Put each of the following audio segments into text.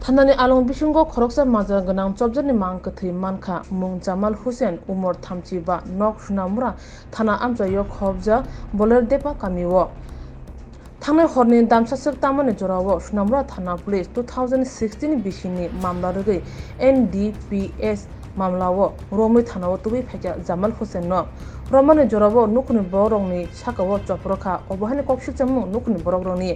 थानानि आलं बिसुंगो खरकसा माजा गोनां चबजनि मांग कथै मानखा मुं जामाल हुसेन उमर 35 नक सुनामुरा थाना आमजायो खबजा बलर देपा कामिवो थांनाय हरनि दामसासक तामानि जरावो सुनामुरा थाना पुलिस 2016 बिसिनि मामला रगै NDPS मामलावो रोमै थानावो तुबै फैया जामाल हुसेन न रमानि जरावो नुकुनि बरंनि साकावो चपरखा अबहानि कक्षिक जामु नुकुनि बरंनि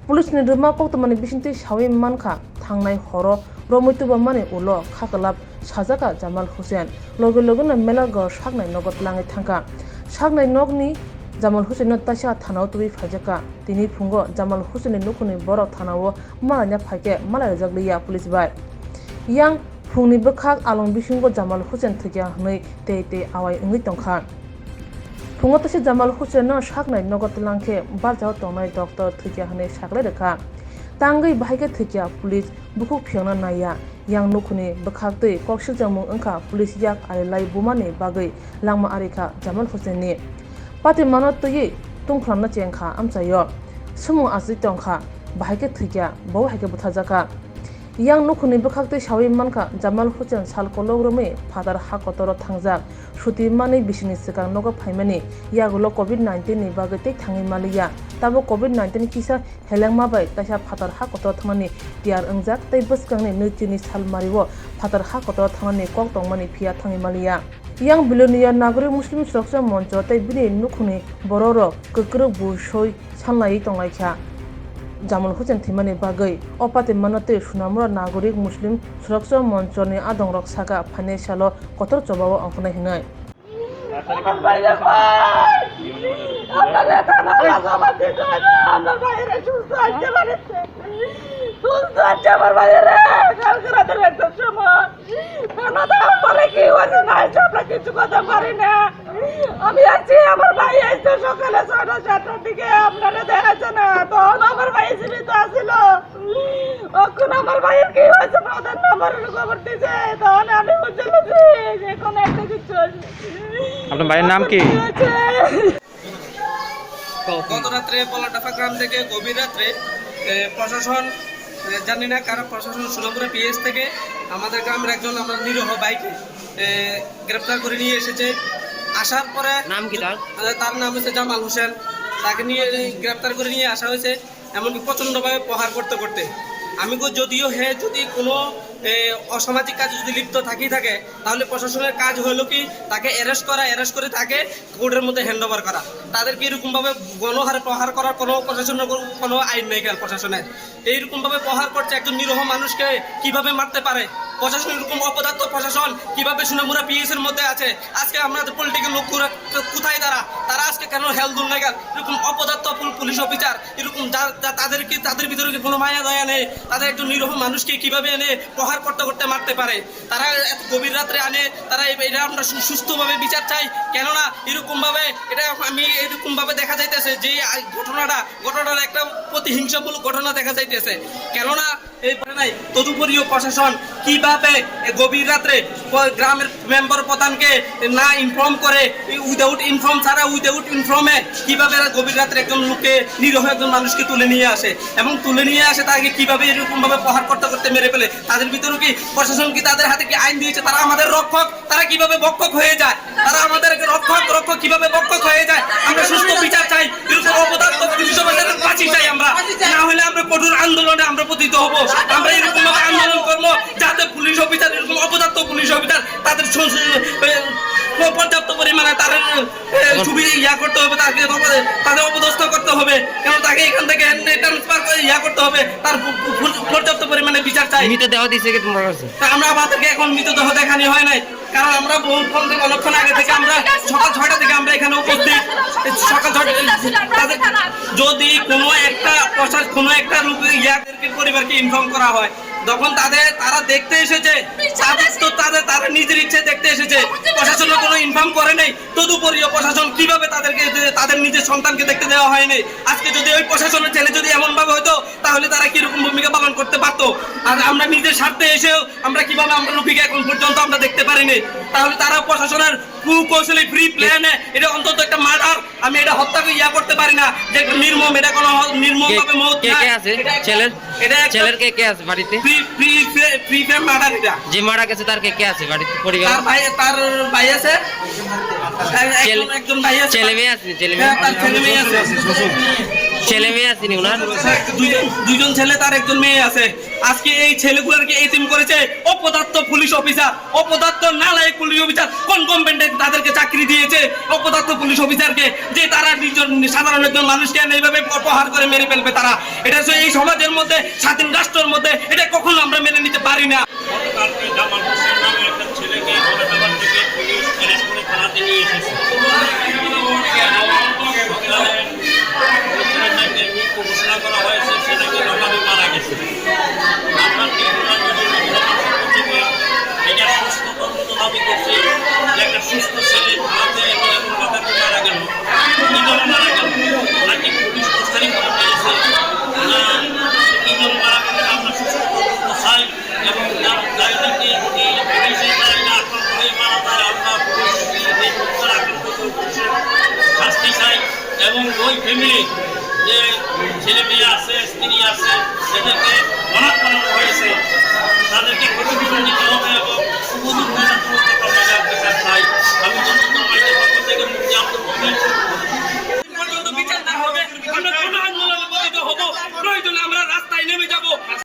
पुलिस नि रुमा कक्तमानि बिसिंति सावि मानखा थांनाय हरो रमैतुबा माने उलो खाकलाब साजाका जामाल हुसेन लगे लगेनो मेला ग सागनाय नगद लाङै थांका सागनाय नगनि जामाल हुसेन तासा थानाव तुबि फाजका तिनि फुंगो जामाल हुसेन नुकुनि बर थानाव मालाया फाके मालाया जगलिया पुलिस बाय यां फुंनि बखाक आलं बिसुंगो जामाल हुसेन थैया हनै ते आवाय इंगै तंखा फुङाव तसे जामाल हुसेन सागनाय नगद लांखे बारजाव तंनाय डक्टर थैया हनै सागले रेखा तांगै बाहायके थैया पुलिस बुखु फियना नाया yang nukuni bakhaktei kokshil jamung angka police याक आरो लाई बुमानि बागै लांमा आरिखा जामाल हुसेननि पाति मानो तयै तुंख्रामना चेंखा आमचायो सुमु आजि तंखा बाहायके थैया बाव हायके बुथाजाका yang nukuni bakhaktei sawi manka Jamal Hussain सालकलो रमै फादार हाकतर थांजाक सुति मानै बिसिनि सिगां नग फाइमानि यागुलो COVID-19 नि बागै तै थाङै मालिया ताबो COVID-19 किसा हेलांमा बाय तासा फादार हाकतर थांनानि टियार अंजाक तै बसकांनि नैथिनि सालमारिवो फादार हाकतर थांनानि कक तंमानि फिया थाङै मालिया yang बिलोनिया नागरिक मुस्लिम सुरक्षा मंच तै बिनि नुखुनि बररो गोग्रो बुसय सानलायै तंलायखा जामाल हुसेन थैमानि बागै अपाते मानते सुनामुरा नागरिक मुस्लिम सुरक्षा मंचनि आदं रक्षाका फाइनेसालो कतर जबाव अंखनाय हिनाय আমি আছি আমার ভাই আইছে সকালে 6:30টার দিকে আপনারা দেখাচ্ছে না তখন আমার ভাই জীবিত আছিল তখন আমার ভাইয়ের কি হয়েছে প্রধান নাম্বার খবর দিয়েছে তখন আমি বুঝলাম যে কোন একটা কিছু আপনার ভাইয়ের নাম কি গত রাত্রে পলাটাফা গ্রাম থেকে গভীর রাত্রে প্রশাসন জানি না কারণ প্রশাসন সুনামপুরা পিএস থেকে আমাদের গ্রামের একজন আমরা নিরীহ বাইকে গ্রেপ্তার করে নিয়ে এসেছে আসার পরে নাম কি তার নাম হচ্ছে জামাল হোসেন তাকে নিয়ে গ্রেপ্তার করে নিয়ে আসা হয়েছে এমনকি প্রচণ্ডভাবে প্রহার করতে করতে আমি যদিও যদি কোনো অসামাজিক কাজ যদি লিপ্ত থাকে তাহলে প্রশাসনের কাজ হলো কি তাকে অ্যারেস্ট করে তাকে কোর্টের মধ্যে হ্যান্ডওভার করা তাদেরকে এরকমভাবে গণহারে প্রহার করার কোনো প্রশাসনের কোনো আইন নেই প্রশাসনের এইরকমভাবে প্রহার করছে একজন নিরীহ মানুষকে কিভাবে মারতে পারে প্রশাসন এরকম অপদার্থ প্রশাসন কিভাবে সুনামুরা পিএস এর মধ্যে আছে আজকে আমাদের পলিটিক্যাল লোকরা কোথায় তারা আজকে কেন হেলদুল নাগাল এরকম অপদার্থ পুলিশ অফিসার এরকম তাদের ভিতরে কোনো মায়া দয়া নেই তাদের একজন নিরীহ মানুষকে কিভাবে এনে প্রহার করতে করতে মারতে পারে তারা এত গভীর রাত্রে আনে তারা এটা আমরা সুস্থভাবে বিচার চাই কেননা এরকমভাবে এটা আমি এরকমভাবে দেখা যাইতেছে যে ঘটনাটা একটা প্রতিহিংসামূলক ঘটনা দেখা যাইতেছে কেননা এই নাই তদুপরিও প্রশাসন কিভাবে গভীর রাত্রে গ্রামের মেম্বার প্রধানকে না ইনফর্ম করে উইদাউট ইনফর্মে কিভাবে গভীর রাত্রে একজন লোককে নিরীহ একজন মানুষকে তুলে নিয়ে আসে তাকে কিভাবে এরকম ভাবে প্রহার করতে করতে মেরে ফেলে তাদের ভিতরে কি প্রশাসন কি তাদের হাতে কি আইন দিয়েছে তারা আমাদের রক্ষক তারা কিভাবে বক্ষক হয়ে যায় তারা আমাদের রক্ষক কিভাবে বক্ষক হয়ে যায় আমরা সুস্থ বিচার চাই এরকম অপদার্থ পুলিশ অফিসারের ফাঁসি চাই আমরা না হলে আমরা কঠোর আন্দোলনে আমরা পতিত হব আমরা এরকম ভাবে আন্দোলন করবো যাতে পুলিশ অফিসার এরকম অপদার্থ পুলিশ অফিসার তাদের পর্যাপ্ত পরিমাণে তাদের সুবিধা করতে হবে তাদের অপদস্থ করতে হবে কেন তাকে এখান থেকে ট্রান্সফার করে করতে হবে তার পর্যাপ্ত পরিমাণে বিচার চাই মৃতদেহ দিছে কি তোমার কাছে আমরা আমাদেরকে এখন মৃতদেহ দেখানি হয় নাই কারণ আমরা বহুক্ষণ থেকে অনেকক্ষণ আগে থেকে আমরা সকাল 6টা থেকে আমরা এখানে উপস্থিত সকাল 6টা যদি কোনো একটা রোগী ইয়াদেরকে পরিবারকে ইনফর্ম করা হয় তখন তারা দেখতে এসেছে তারা নিজের ইচ্ছে দেখতে এসেছে প্রশাসনের কোনো ইনফর্ম করে নেই তদুপরি প্রশাসন কিভাবে তাদের নিজের সন্তানকে দেখতে দেওয়া হয়নি আজকে যদি ওই প্রশাসনের ছেলে যদি এমন ভাবে হতো তাহলে তারা কিরকম ভূমিকা পালন করতে পারতো আর আমরা নিজের স্বার্থে এসেও আমরা কিভাবে আমরা রোগীকে এখন পর্যন্ত আমরা দেখতে পারিনি তাহলে তারা প্রশাসনের কুকৌশলী প্রি প্ল্যানে এটা অন্তত একটা মার্ডার। আমি এটা হত্যাকে করতে পারি না যে একটা নির্মম, এটা কোনো নির্মম ভাবে মৌত কে না। কে আছে ছেলের কে কে আছে বাড়িতে? প্রি প্ল্যান মার্ডার এটা। যে মারা গেছে তার কে কে আছে বাড়িতে পরিবার? তার ভাই আছে, একজন ভাই আছে, ছেলে মেয়ে আছে? তার ছেলে মেয়ে আছে, ছেলে মেয়ে আসেনি ওনার? দুইজন ছেলে, তার একজন মেয়ে আছে। আজকে এই ছেলেগুলোকে এতিম করেছে অপদার্থ পুলিশ অফিসার, অপদার্থ নালায়ক পুলিশ অফিসার। কোন কোম্পানিতে তাদেরকে চাকরি দিয়েছে অপদার্থ পুলিশ অফিসারকে, যে তারা সাধারণ একজন মানুষকে এইভাবে প্রহার করে মেরে ফেলবে তারা? এটা এই সমাজের মধ্যে, স্বাধীন রাষ্ট্রের মধ্যে এটা কখনো আমরা মেনে নিতে পারি না। জামাল হোসেন নামে একটা ছেলেকে গোলাঘাট থেকে পুলিশ অ্যারেস্ট করে থানাতে নিয়ে এসেছে। মৃত্যু ঘোষণা করা হয়েছে, সেটাকে অভাবে মারা গেছে। আমরা এটা সুস্থ তদন্ত দাবি করছি যে একটা সুস্থ ছেলে থানাতে এমন বাধাকে মারা গেল, কিভাবে মারা গেল, নাকি পুলিশ প্রস্তারিতভাবে পেয়েছে, কিভাবে মারা গেল, আমরা সুস্থ তদন্ত চাই। এবং দায়ীদেরকে যদি পুলিশের দ্বারা আক্রান্ত হয়ে মারা যায়, আমরা পুলিশের আক্রান্ত পুলিশের শাস্তি চাই। এবং ওই ফ্যামিলি যে ছেলে মেয়ে আছে, স্ত্রী আছে, যাদেরকে অনাথ বানানো হয়েছে, তাদেরকে ক্ষতিপূরণ দিতে হবে এবং উপযুক্ত